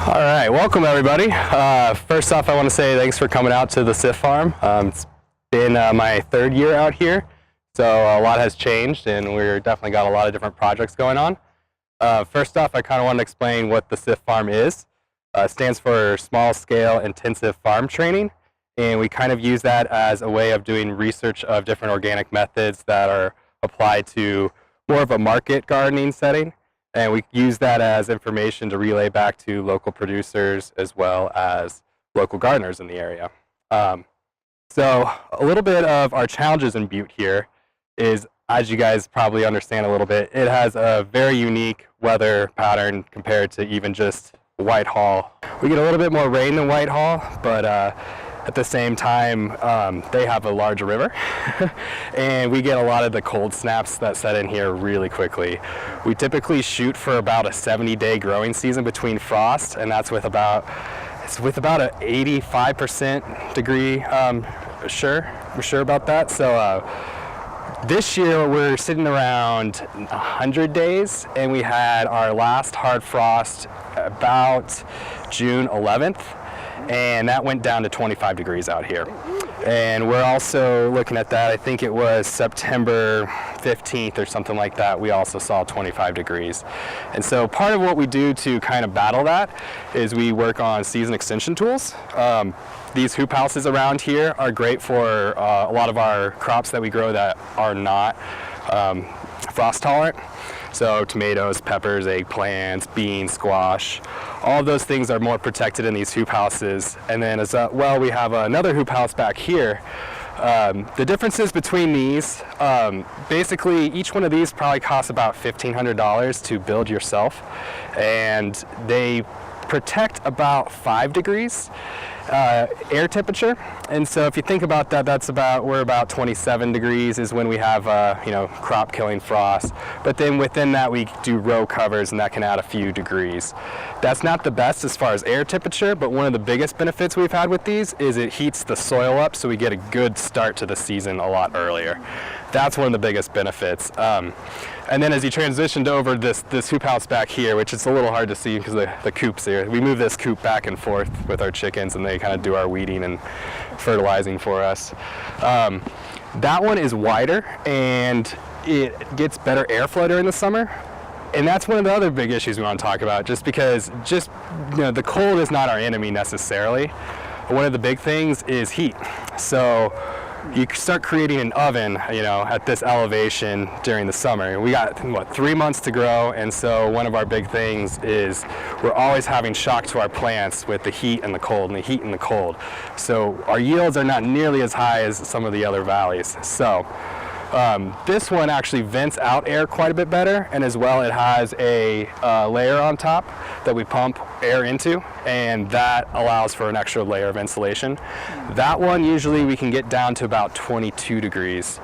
All right, welcome everybody. First off, I want to say thanks for coming out to the Sift Farm. It's been my third year out here, so a lot has changed and we're definitely got a lot of different projects going on. First off, I kind of want to explain what the Sift Farm is. It stands for Small Scale Intensive Farm Training, and we kind of use that as a way of doing research of different organic methods that are applied to more of a market gardening setting. And we use that as information to relay back to local producers as well as local gardeners in the area. So a little bit of our challenges in Butte here is, as you guys probably understand a little bit, it has a very unique weather pattern compared to even just Whitehall. We get a little bit more rain than Whitehall, but at the same time, they have a large river, and we get a lot of the cold snaps that set in here really quickly. We typically shoot for about a 70-day growing season between frost, and that's with about an 85% degree we're sure about that. So this year we're sitting around 100 days, and we had our last hard frost about June 11th. And that went down to 25 degrees out here. And we're also looking at that, I think it was September 15th or something like that, we also saw 25 degrees. And so part of what we do to kind of battle that is we work on season extension tools. These hoop houses around here are great for a lot of our crops that we grow that are not frost tolerant. So tomatoes, peppers, eggplants, beans, squash, all of those things are more protected in these hoop houses. And then as well, we have another hoop house back here. The differences between these, basically each one of these probably costs about $1,500 to build yourself. And they protect about 5 degrees air temperature. And so if you think about that, we're about 27 degrees is when we have crop killing frost. But then within that we do row covers, and that can add a few degrees. That's not the best as far as air temperature, but one of the biggest benefits we've had with these is it heats the soil up, so we get a good start to the season a lot earlier. That's one of the biggest benefits. And then as you transitioned over this hoop house back here, which is a little hard to see because the coop's here, we move this coop back and forth with our chickens, and they kind of do our weeding and fertilizing for us. That one is wider, and it gets better airflow during the summer. And that's one of the other big issues we want to talk about, just because the cold is not our enemy necessarily. One of the big things is heat. So you start creating an oven, at this elevation during the summer. We got, 3 months to grow, and so one of our big things is we're always having shock to our plants with the heat and the cold, and the heat and the cold. So our yields are not nearly as high as some of the other valleys. So this one actually vents out air quite a bit better, and as well it has a layer on top that we pump air into, and that allows for an extra layer of insulation. That one usually we can get down to about 22 degrees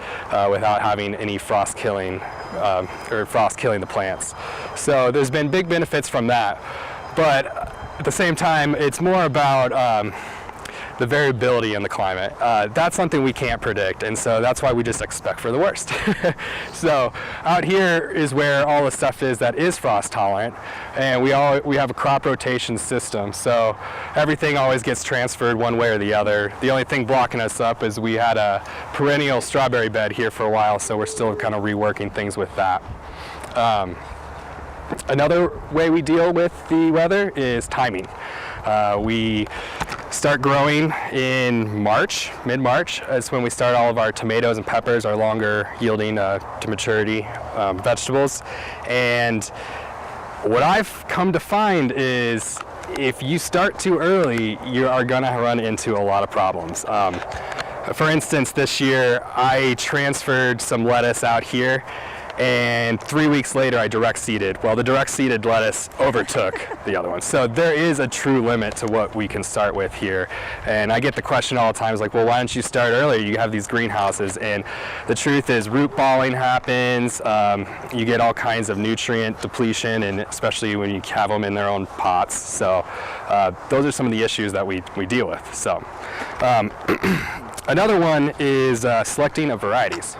without having any frost killing the plants. So there's been big benefits from that, but at the same time it's more about the variability in the climate. That's something we can't predict, and so that's why we just expect for the worst. So out here is where all the stuff is that is frost tolerant, and we have a crop rotation system, so everything always gets transferred one way or the other. The only thing blocking us up is we had a perennial strawberry bed here for a while, so we're still kind of reworking things with that. Another way we deal with the weather is timing. We start growing in March, mid-March. That's when we start all of our tomatoes and peppers, our longer yielding to maturity vegetables. And what I've come to find is if you start too early, you are going to run into a lot of problems. For instance, this year I transferred some lettuce out here, and 3 weeks later I direct seeded. Well, the direct seeded lettuce overtook the other one. So there is a true limit to what we can start with here. And I get the question all the time, is like, well, why don't you start earlier? You have these greenhouses. And the truth is root balling happens. You get all kinds of nutrient depletion, and especially when you have them in their own pots. So those are some of the issues that we deal with. So another one is selecting of varieties.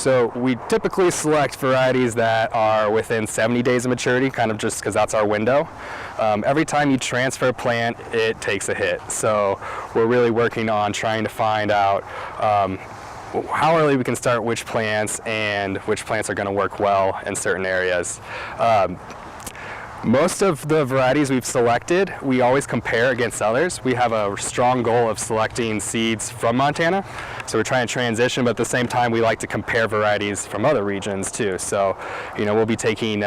So we typically select varieties that are within 70 days of maturity, kind of just because that's our window. Every time you transfer a plant, it takes a hit. So we're really working on trying to find out how early we can start which plants and which plants are going to work well in certain areas. Most of the varieties we've selected, we always compare against others. We have a strong goal of selecting seeds from Montana, so we're trying to transition, but at the same time we like to compare varieties from other regions too. So, we'll be taking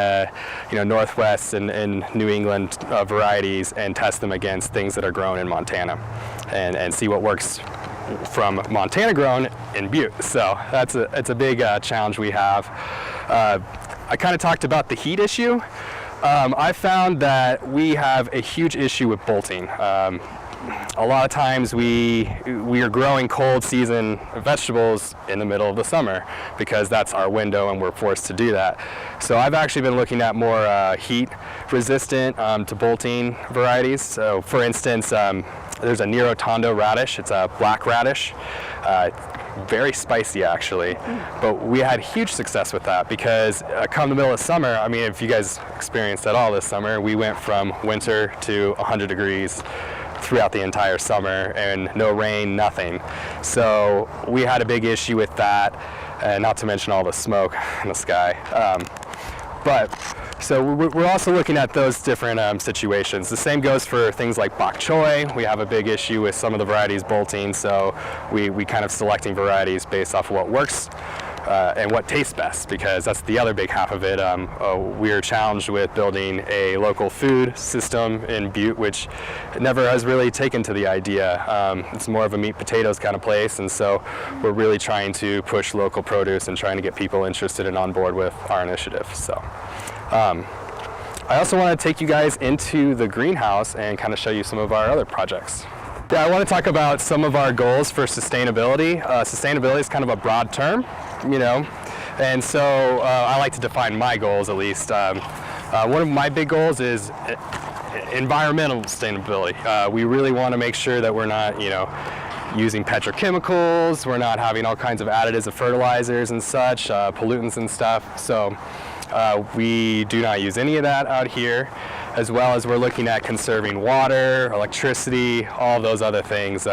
Northwest and New England varieties and test them against things that are grown in Montana and see what works from Montana grown in Butte. So it's a big challenge we have. I kind of talked about the heat issue. I found that we have a huge issue with bolting. A lot of times we are growing cold season vegetables in the middle of the summer because that's our window and we're forced to do that. So I've actually been looking at more heat resistant to bolting varieties. So for instance, there's a Nero Tondo radish. It's a black radish. Very spicy actually, but we had huge success with that because come the middle of summer, I mean, if you guys experienced at all this summer, we went from winter to 100 degrees throughout the entire summer and no rain, nothing. So we had a big issue with that, and not to mention all the smoke in the sky. So we're also looking at those different situations. The same goes for things like bok choy. We have a big issue with some of the varieties bolting, so we kind of selecting varieties based off of what works and what tastes best, because that's the other big half of it. We're challenged with building a local food system in Butte, which never has really taken to the idea. It's more of a meat potatoes kind of place, and so we're really trying to push local produce and trying to get people interested and on board with our initiative. So. I also want to take you guys into the greenhouse and kind of show you some of our other projects. Yeah, I want to talk about some of our goals for sustainability. Sustainability is kind of a broad term, and so I like to define my goals at least. One of my big goals is environmental sustainability. We really want to make sure that we're not, using petrochemicals, we're not having all kinds of additives of fertilizers and such, pollutants and stuff. So we do not use any of that out here, as well as we're looking at conserving water, electricity, all those other things.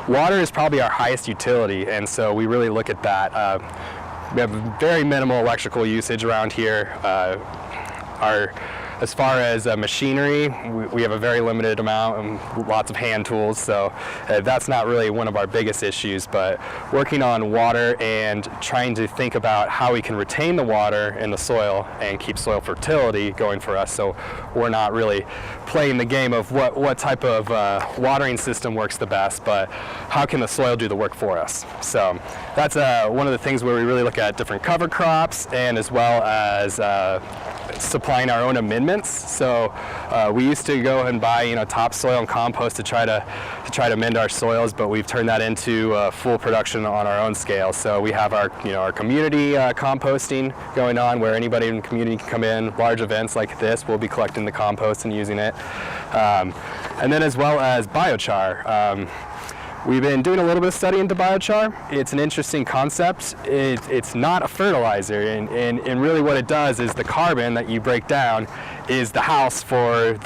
Water is probably our highest utility, and so we really look at that. We have very minimal electrical usage around here. As far as machinery, we have a very limited amount and lots of hand tools, so that's not really one of our biggest issues, but working on water and trying to think about how we can retain the water in the soil and keep soil fertility going for us, so we're not really playing the game of what type of watering system works the best, but how can the soil do the work for us. So that's one of the things where we really look at different cover crops and as well as supplying our own amendments. So we used to go and buy topsoil and compost to try to amend our soils, but we've turned that into full production on our own scale. So we have our our community composting going on, where anybody in the community can come in. Large events like this, we'll be collecting the compost and using it, and then as well as biochar. We've been doing a little bit of study into biochar. It's an interesting concept. It's not a fertilizer, and really what it does is the carbon that you break down is the house for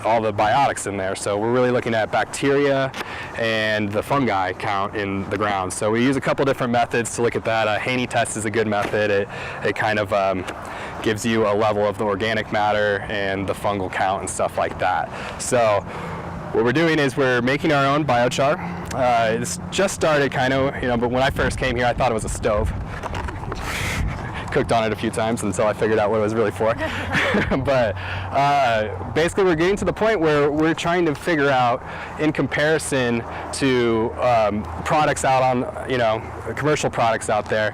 all the biotics in there. So we're really looking at bacteria and the fungi count in the ground. So we use a couple different methods to look at that. Haney test is a good method. It kind of gives you a level of the organic matter and the fungal count and stuff like that. So what we're doing is we're making our own biochar. It's just started kind of, but when I first came here I thought it was a stove. Cooked on it a few times until I figured out what it was really for. But basically we're getting to the point where we're trying to figure out, in comparison to products out on, commercial products out there,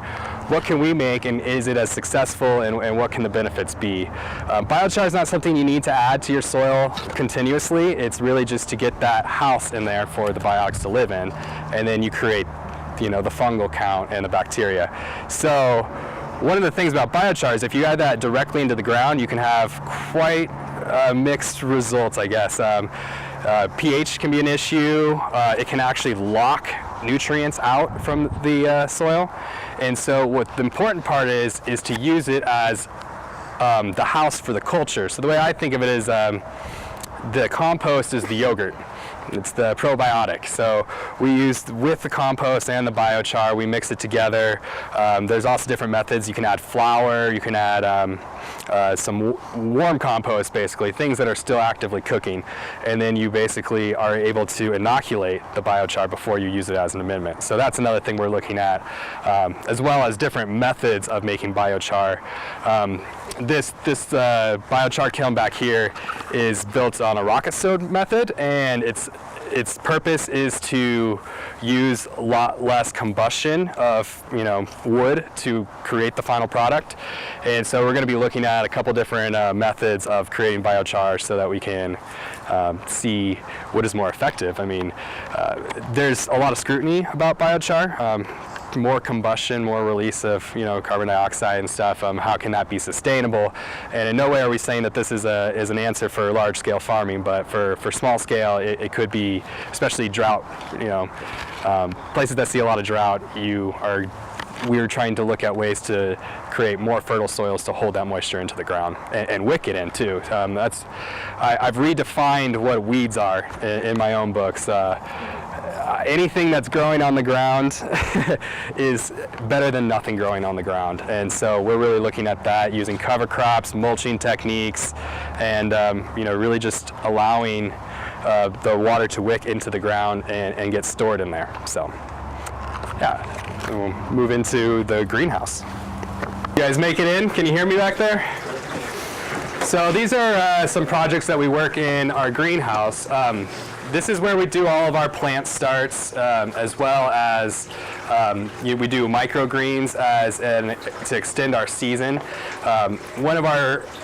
what can we make and is it as successful and what can the benefits be? Biochar is not something you need to add to your soil continuously. It's really just to get that house in there for the biotics to live in, and then you create the fungal count and the bacteria. So one of the things about biochar is if you add that directly into the ground, you can have quite mixed results, I guess. pH can be an issue. It can actually lock nutrients out from the soil. And so what the important part is to use it as the house for the culture. So the way I think of it is the compost is the yogurt. It's the probiotic. So we use, with the compost and the biochar, we mix it together. There's also different methods. You can add flour, you can add some warm compost, basically, things that are still actively cooking. And then you basically are able to inoculate the biochar before you use it as an amendment. So that's another thing we're looking at, as well as different methods of making biochar. This biochar kiln back here is built on a rocket stove method, and its purpose is to use a lot less combustion of wood to create the final product. And so we're going to be looking at a couple different methods of creating biochar so that we can see what is more effective. I mean, there's a lot of scrutiny about biochar. More combustion, more release of carbon dioxide and stuff. How can that be sustainable? And in no way are we saying that this is an answer for large-scale farming, but for small scale, it could be, especially drought. Places that see a lot of drought, we're trying to look at ways to create more fertile soils to hold that moisture into the ground and wick it in too. I've redefined what weeds are in my own books. Anything that's growing on the ground is better than nothing growing on the ground. And so we're really looking at that, using cover crops, mulching techniques, and really just allowing the water to wick into the ground and get stored in there. So yeah, we'll move into the greenhouse. You guys make it in? Can you hear me back there? So these are some projects that we work in our greenhouse. This is where we do all of our plant starts, as well as we do microgreens to extend our season.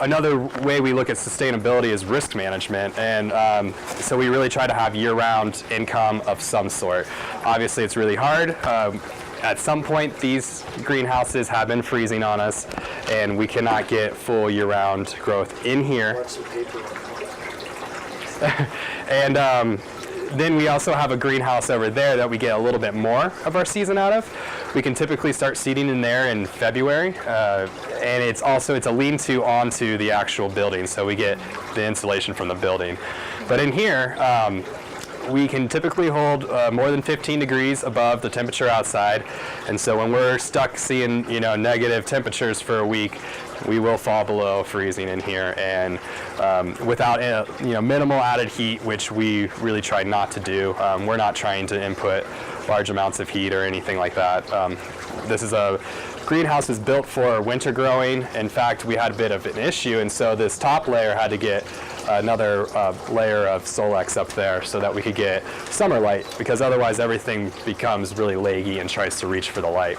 Another way we look at sustainability is risk management, and so we really try to have year-round income of some sort. Obviously, it's really hard. At some point, these greenhouses have been freezing on us, and we cannot get full year-round growth in here. And then we also have a greenhouse over there that we get a little bit more of our season out of. We can typically start seeding in there in February, and it's a lean-to onto the actual building, so we get the insulation from the building. But in here, we can typically hold more than 15 degrees above the temperature outside, and so when we're stuck seeing negative temperatures for a week, we will fall below freezing in here, and without minimal added heat, which we really try not to do. We're not trying to input large amounts of heat or anything like that. This is a greenhouse is built for winter growing. In fact, we had a bit of an issue, and so this top layer had to get another layer of Solex up there so that we could get summer light, because otherwise everything becomes really leggy and tries to reach for the light.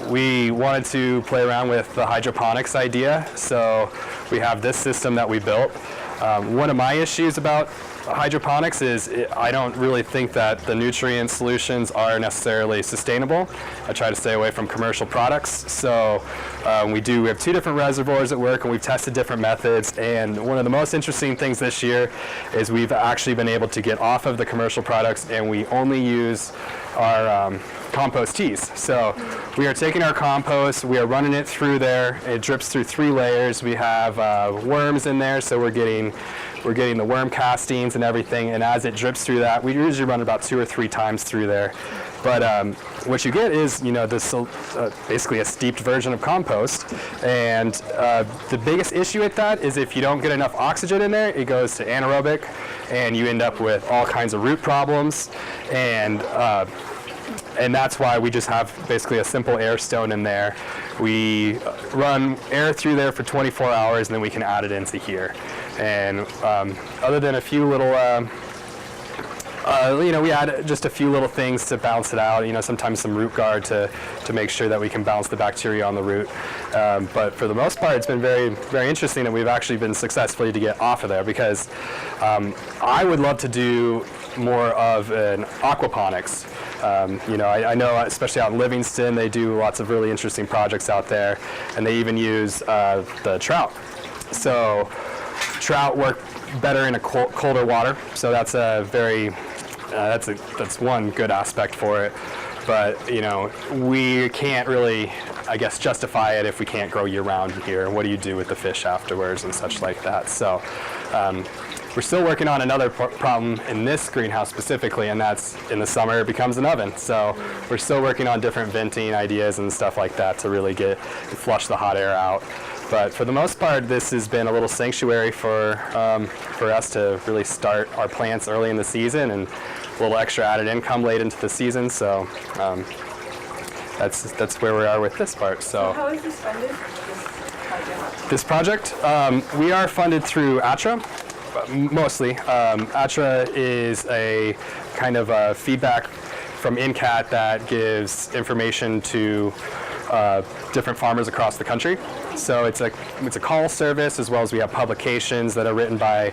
We wanted to play around with the hydroponics idea, so we have this system that we built. One of my issues about hydroponics is I don't really think that the nutrient solutions are necessarily sustainable. I try to stay away from commercial products. So we have 2 different reservoirs at work, and we've tested different methods. And one of the most interesting things this year is we've actually been able to get off of the commercial products, and we only use our compost teas. So we are taking our compost, we are running it through there. It drips through 3 layers. We have worms in there, so we're getting the worm castings and everything, and as it drips through that, we usually run about 2 or 3 times through there. But what you get is, this basically a steeped version of compost, and the biggest issue with that is if you don't get enough oxygen in there, it goes to anaerobic, and you end up with all kinds of root problems, and that's why we just have basically a simple air stone in there. We run air through there for 24 hours, and then we can add it into here. And other than a few little, we add just a few little things to balance it out. Sometimes some root guard to make sure that we can balance the bacteria on the root. But for the most part, it's been very, very interesting, and we've actually been successfully to get off of there, because I would love to do more of an aquaponics. I know, especially out in Livingston, they do lots of really interesting projects out there, and they even use the trout. So trout work better in a colder water, so that's a very that's one good aspect for it. But we can't really, I guess, justify it if we can't grow year-round here. What do you do with the fish afterwards and such like that? So we're still working on another problem in this greenhouse specifically, and that's in the summer it becomes an oven. So we're still working on different venting ideas and stuff like that to really flush the hot air out. But for the most part, this has been a little sanctuary for us to really start our plants early in the season, and a little extra added income late into the season. So that's where we are with this part. So how is this funded? This project, we are funded through AERO, mostly. AERO is a kind of a feedback from NCAT that gives information to different farmers across the country. So it's a call service, as well as we have publications that are written by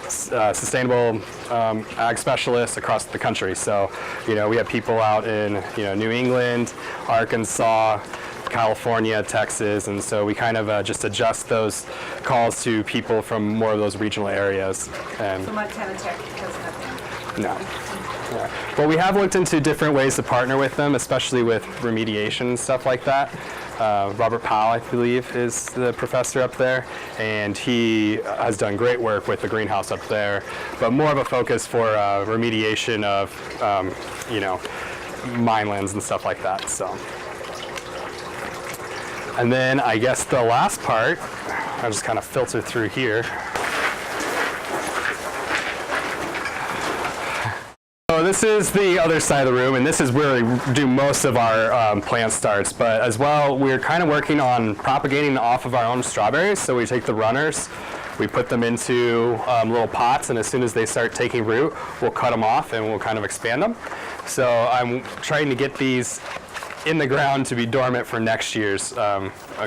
sustainable ag specialists across the country. So we have people out in New England, Arkansas, California, Texas, and so we kind of just adjust those calls to people from more of those regional areas. So Montana Tech doesn't have them? No. Yeah. Well, we have looked into different ways to partner with them, especially with remediation and stuff like that. Robert Powell, I believe, is the professor up there, and he has done great work with the greenhouse up there, but more of a focus for remediation of, minelands and stuff like that. So. And then I guess the last part, I'll just kind of filter through here. So this is the other side of the room, and this is where we do most of our plant starts. But as well, we're kind of working on propagating off of our own strawberries. So we take the runners, we put them into little pots, and as soon as they start taking root, we'll cut them off and we'll kind of expand them. So I'm trying to get these in the ground to be dormant for next year's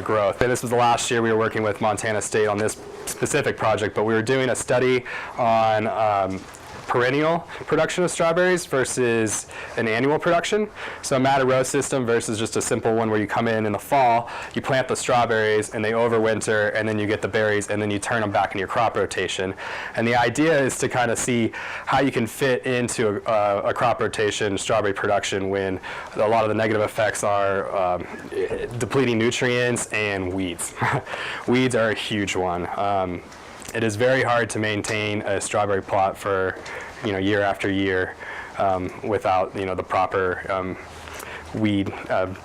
growth. And this was the last year we were working with Montana State on this specific project, but we were doing a study on perennial production of strawberries versus an annual production. So a matted row system versus just a simple one where you come in the fall, you plant the strawberries and they overwinter, and then you get the berries and then you turn them back in your crop rotation. And the idea is to kind of see how you can fit into a crop rotation strawberry production when a lot of the negative effects are depleting nutrients and weeds. Weeds are a huge one. It is very hard to maintain a strawberry plot for, year after year without, the proper weed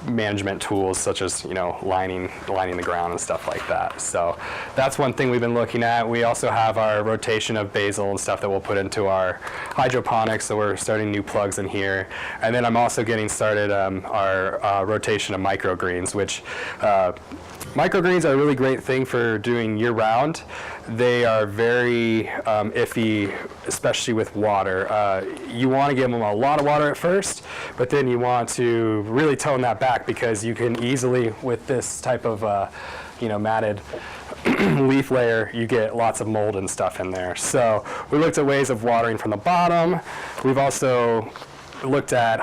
management tools, such as, lining the ground and stuff like that. So that's one thing we've been looking at. We also have our rotation of basil and stuff that we'll put into our hydroponics, so we're starting new plugs in here. And then I'm also getting started our rotation of microgreens, which microgreens are a really great thing for doing year-round. They are very iffy, especially with water. You want to give them a lot of water at first, but then you want to really tone that back, because you can easily, with this type of matted leaf layer, you get lots of mold and stuff in there. So we looked at ways of watering from the bottom. We've also looked at,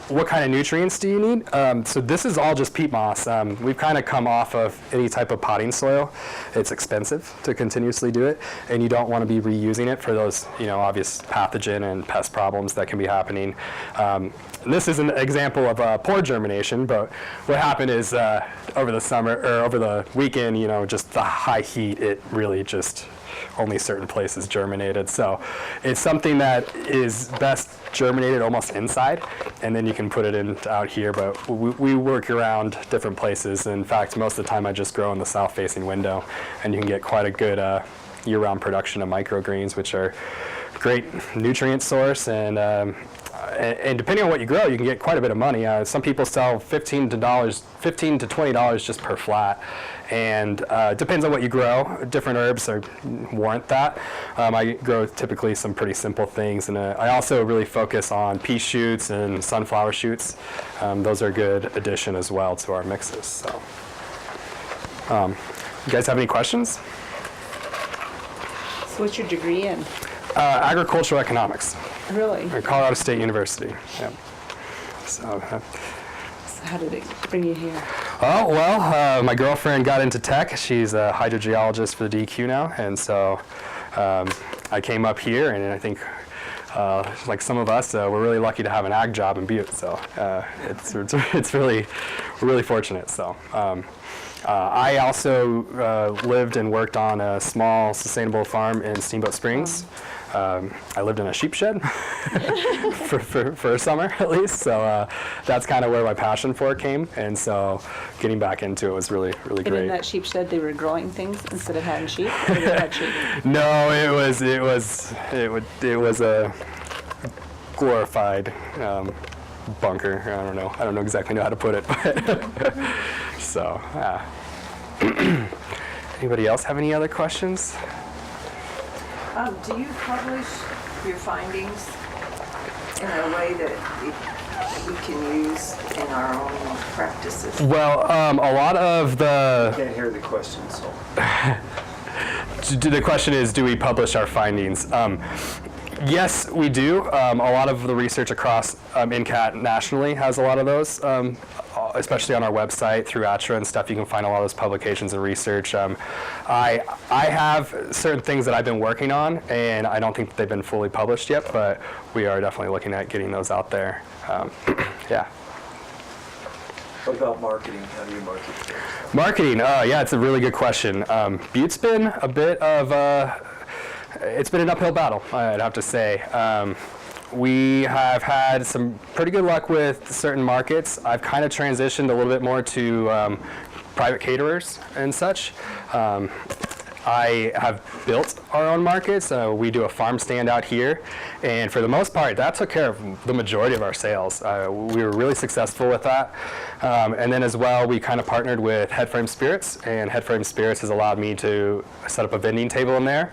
what kind of nutrients do you need? So this is all just peat moss. We've kind of come off of any type of potting soil. It's expensive to continuously do it, and you don't want to be reusing it for those, obvious pathogen and pest problems that can be happening. This is an example of poor germination, but what happened is over the summer, or over the weekend, just the high heat, it really just only certain places germinated. So it's something that is best germinated almost inside, and then you can put it in out here, but we work around different places. In fact, most of the time I just grow in the south-facing window, and you can get quite a good year-round production of microgreens, which are great nutrient source, and depending on what you grow, you can get quite a bit of money. Some people sell $15 to $20 just per flat, and depends on what you grow. Different herbs warrant that. I grow typically some pretty simple things, and I also really focus on pea shoots and sunflower shoots. Those are a good addition as well to our mixes. So, you guys have any questions? So what's your degree in? Agricultural economics. Really? At Colorado State University. Yeah. So how did it bring you here? Oh, well, my girlfriend got into tech. She's a hydrogeologist for the DEQ now, and so I came up here, and I think like some of us, we're really lucky to have an ag job in Butte. So it's really, we're really fortunate. So. I also lived and worked on a small sustainable farm in Steamboat Springs. I lived in a sheep shed for a summer at least, so that's kind of where my passion for it came, and so getting back into it was really And great. in that sheep shed, they were growing things instead of having sheep? Or they had sheep? No, it was a glorified bunker. I don't know exactly how to put it, but so. Anybody else have any other questions? Do you publish your findings in a way that we can use in our own practices? Well, a lot of the... Can't hear the question, so. The question is, do we publish our findings? Yes, we do. A lot of the research across NCAT nationally has a lot of those, especially on our website through AERO and stuff. You can find a lot of those publications and research. I have certain things that I've been working on, and I don't think they've been fully published yet, but we are definitely looking at getting those out there. Yeah. What about marketing? How do you market things? Marketing, yeah, it's a really good question. Butte's been a bit of it's been an uphill battle, I'd have to say. We have had some pretty good luck with certain markets. I've kind of transitioned a little bit more to private caterers and such. I have built our own markets. We do a farm stand out here, and for the most part, that took care of the majority of our sales. We were really successful with that. And then as well, we kind of partnered with Headframe Spirits, and Headframe Spirits has allowed me to set up a vending table in there.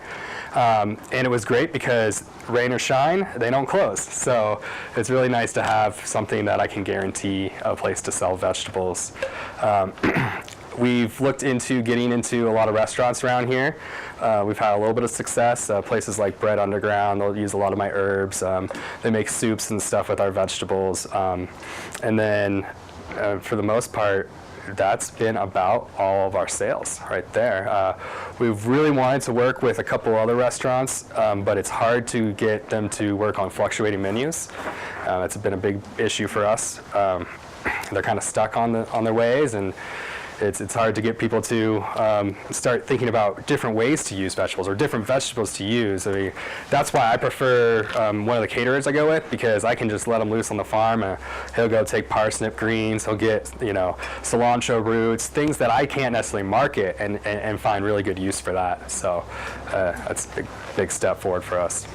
And it was great because rain or shine, they don't close. So it's really nice to have something that I can guarantee a place to sell vegetables. We've looked into getting into a lot of restaurants around here. We've had a little bit of success. Places like Bread Underground, they'll use a lot of my herbs. They make soups and stuff with our vegetables. And then for the most part, that's been about all of our sales right there. We've really wanted to work with a couple other restaurants, but it's hard to get them to work on fluctuating menus. It's been a big issue for us. They're kind of stuck on their ways, and it's hard to get people to start thinking about different ways to use vegetables or different vegetables to use. I mean, that's why I prefer one of the caterers I go with, because I can just let him loose on the farm. He'll go take parsnip greens, he'll get cilantro roots, things that I can't necessarily market, and find really good use for that. So that's a big step forward for us.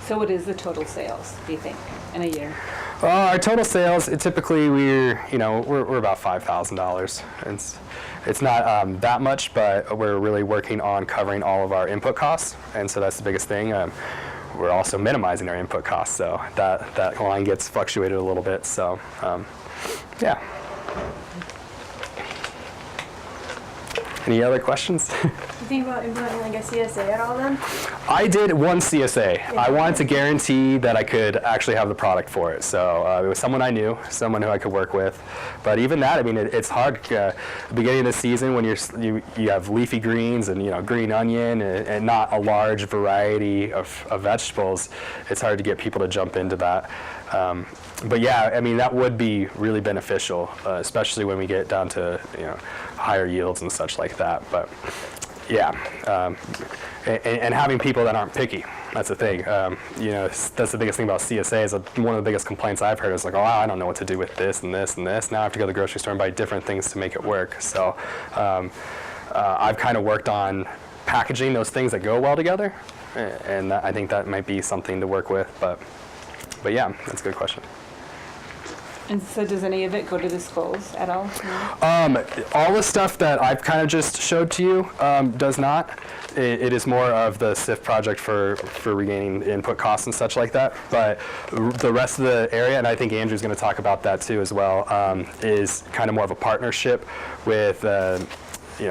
So what is the total sales, do you think, in a year? Our total sales, typically we're about $5,000. It's not that much, but we're really working on covering all of our input costs, and so that's the biggest thing. We're also minimizing our input costs, so that line gets fluctuated a little bit. So, yeah. Any other questions? You think about implementing like a CSA at all then? I did one CSA. I wanted to guarantee that I could actually have the product for it. So it was someone I knew, someone who I could work with. But even that, I mean, it's hard. At the beginning of the season, when you have leafy greens and green onion and not a large variety of vegetables, it's hard to get people to jump into that. But yeah, I mean, that would be really beneficial, especially when we get down to higher yields and such like that. But yeah, and having people that aren't picky, that's the thing. That's the biggest thing about CSA. Is one of the biggest complaints I've heard is like, oh, I don't know what to do with this and this and this. Now I have to go to the grocery store and buy different things to make it work. So I've kind of worked on packaging those things that go well together, and I think that might be something to work with. But yeah, that's a good question. And so does any of it go to the schools at all? No? All the stuff that I've kind of just showed to you does not. It is more of the Sift project for regaining input costs and such like that. But the rest of the area, and I think Andrew's going to talk about that too as well, is kind of more of a partnership with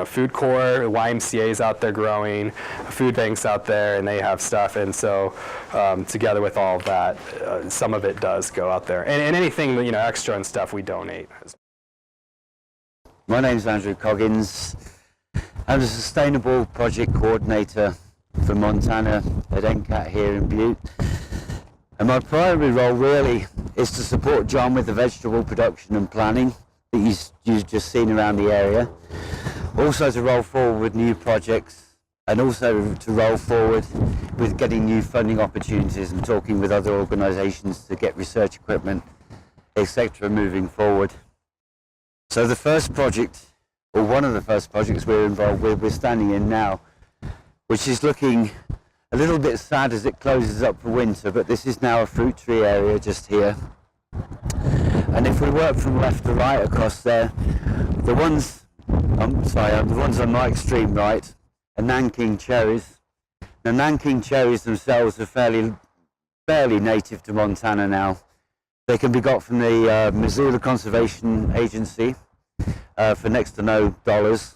Food Corps, YMCA's out there growing, food banks out there, and they have stuff. And so together with all of that, some of it does go out there. And anything extra and stuff we donate. My name's Andrew Coggins. I'm the Sustainable Project Coordinator for Montana at NCAT here in Butte. And my primary role really is to support John with the vegetable production and planning that you've just seen around the area. Also to roll forward with new projects, and also to roll forward with getting new funding opportunities and talking with other organisations to get research equipment, etc. moving forward. So the first project, or one of the first projects we're involved with, we're standing in now, which is looking a little bit sad as it closes up for winter, but this is now a fruit tree area just here. And if we work from left to right across there, the ones on my extreme right are Nanking cherries. Now Nanking cherries themselves are fairly native to Montana now. They can be got from the Missoula Conservation Agency for next to no dollars.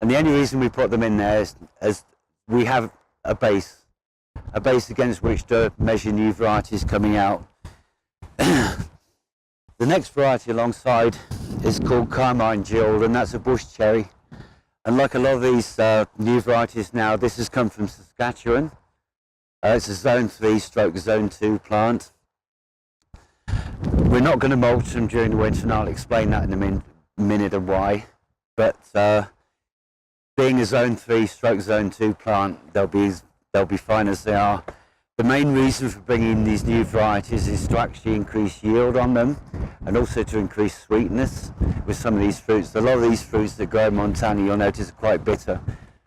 And the only reason we put them in there is we have a base against which to measure new varieties coming out. The next variety alongside is called Carmine Jewel, and that's a bush cherry. And like a lot of these new varieties now, this has come from Saskatchewan. It's a Zone 3 / Zone 2 plant. We're not going to mulch them during the winter, and I'll explain that in a minute of why. But being a Zone 3 / Zone 2 plant, they'll be fine as they are. The main reason for bringing these new varieties is to actually increase yield on them, and also to increase sweetness with some of these fruits. A lot of these fruits that grow in Montana, you'll notice, are quite bitter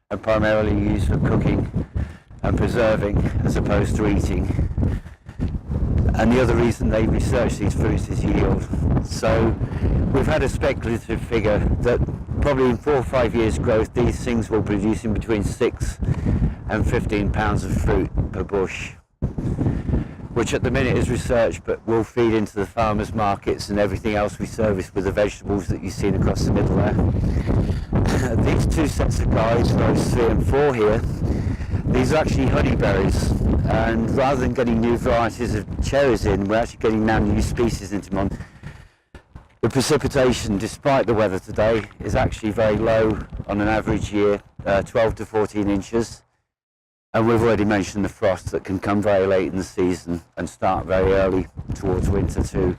and primarily used for cooking and preserving as opposed to eating. And the other reason they research these fruits is yield. So we've had a speculative figure that probably in 4 or 5 years growth, these things will produce in between 6 and 15 pounds of fruit per bush, which at the minute is research, but will feed into the farmers markets and everything else we service with the vegetables that you've seen across the middle there. These two sets of guides, rows 3 and 4 here, these are actually honeyberries, and rather than getting new varieties of cherries in, we're actually getting now new species into Montana. The precipitation, despite the weather today, is actually very low on an average year, 12 to 14 inches. And we've already mentioned the frost that can come very late in the season and start very early towards winter too.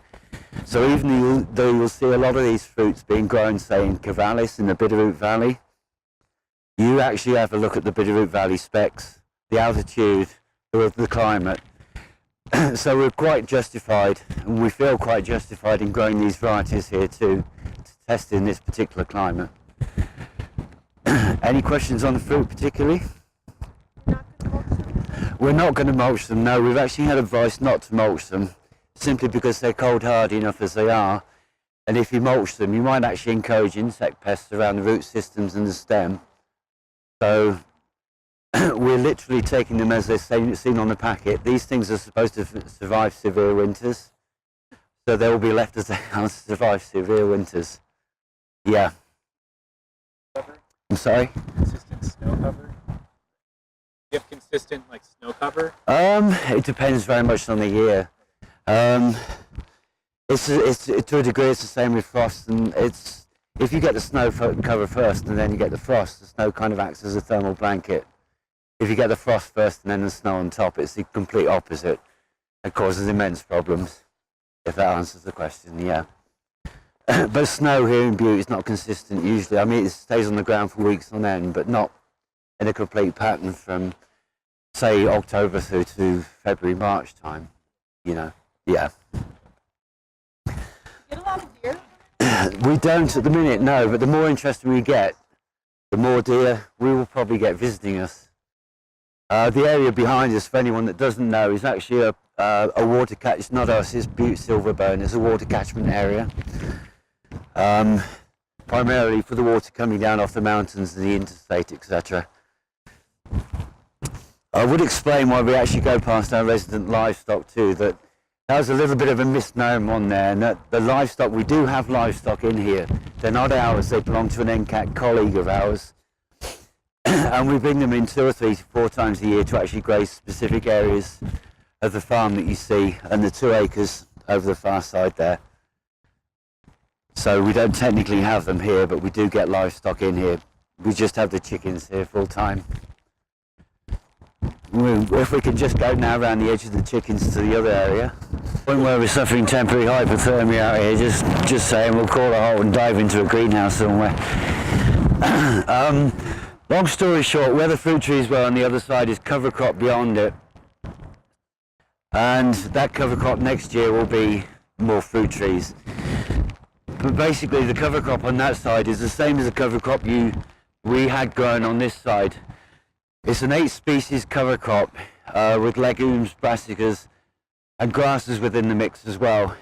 So even though you'll see a lot of these fruits being grown, say, in Corvallis, in the Bitterroot Valley, you actually have a look at the Bitterroot Valley specs, the altitude, the climate. So we're quite justified, and we feel quite justified in growing these varieties here too, to test in this particular climate. Any questions on the fruit particularly? We're not going to mulch them, no. We've actually had advice not to mulch them, simply because they're cold hard enough as they are. And if you mulch them, you might actually encourage insect pests around the root systems and the stem. So we're literally taking them as they're seen on the packet. These things are supposed to survive severe winters, so they will be left as they are to survive severe winters. Yeah. I'm sorry? Consistent snow cover? You have consistent like snow cover? It depends very much on the year. It's to a degree it's the same with frost, and it's if you get the snow cover first and then you get the frost, the snow kind of acts as a thermal blanket. If you get the frost first and then the snow on top, it's the complete opposite. It causes immense problems. If that answers the question, yeah. But snow here in Butte is not consistent usually. I mean, it stays on the ground for weeks on end, but not in a complete pattern from, say, October through to February, March time, you know, yeah. Get a lot of deer? We don't at the minute, no, but the more interesting we get, the more deer we will probably get visiting us. The area behind us, for anyone that doesn't know, is actually a water catch. It's not us, it's Butte Silverburn. It's a water catchment area. Primarily for the water coming down off the mountains and the interstate, etc. I would explain why we actually go past our resident livestock too, that was a little bit of a misnomer on there, and that the livestock, we do have livestock in here. They're not ours, they belong to an NCAT colleague of ours. And we bring them in 2 or 3 to 4 times a year to actually graze specific areas of the farm that you see, and the 2 acres over the far side there. So we don't technically have them here, but we do get livestock in here. We just have the chickens here full time. if we can just go now around the edge of the chickens to the other area. Point where we're suffering temporary hypothermia out here, just saying, we'll crawl a hole and dive into a greenhouse somewhere. Long story short, where the fruit trees were on the other side is cover crop beyond it. And that cover crop next year will be more fruit trees. But basically the cover crop on that side is the same as the cover crop we had growing on this side. It's an 8 species cover crop with legumes, brassicas and grasses within the mix as well.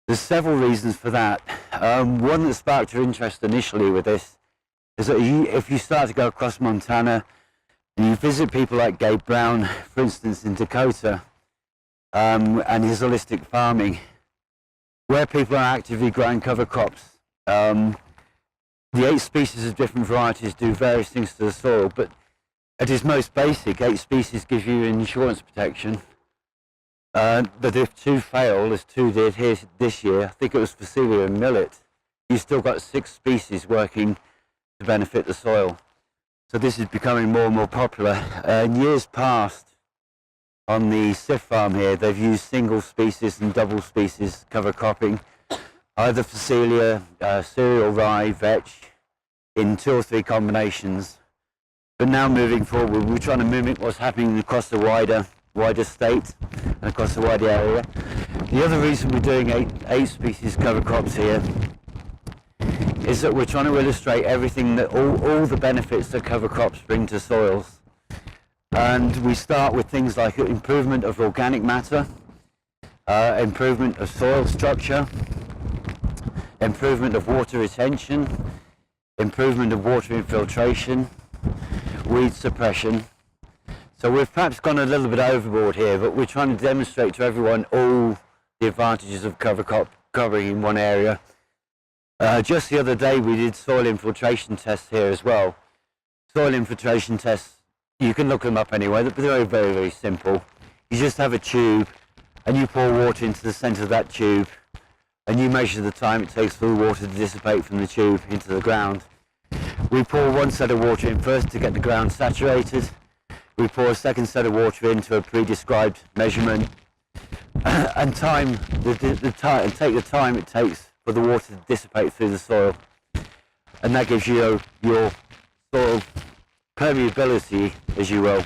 There's several reasons for that. One that sparked our interest initially with this is that if you start to go across Montana and you visit people like Gabe Brown, for instance, in Dakota, and his holistic farming, where people are actively growing cover crops, the 8 species of different varieties do various things to the soil, but at its most basic, 8 species give you insurance protection. But if 2 fail, as 2 did here this year, I think it was Phacelia and millet, you've still got 6 species working to benefit the soil. So this is becoming more and more popular. In years past, on the Sift Farm here, they've used single species and double species cover cropping, either Phacelia, cereal rye, vetch, in 2 or 3 combinations. But now moving forward, we're trying to mimic what's happening across the wider state and across the wider area. The other reason we're doing 8 species cover crops here is that we're trying to illustrate everything that all the benefits that cover crops bring to soils. And we start with things like improvement of organic matter, improvement of soil structure, improvement of water retention, improvement of water infiltration, weed suppression. So we've perhaps gone a little bit overboard here, but we're trying to demonstrate to everyone all the advantages of cover crop covering in one area. Just the other day we did soil infiltration tests here as well. Soil infiltration tests, you can look them up anyway, they're very, very, very simple. You just have a tube and you pour water into the centre of that tube and you measure the time it takes for the water to dissipate from the tube into the ground. We pour 1 set of water in first to get the ground saturated. We pour a second set of water into a pre-described measurement and take the time it takes for the water to dissipate through the soil. And that gives you your soil permeability, as you will.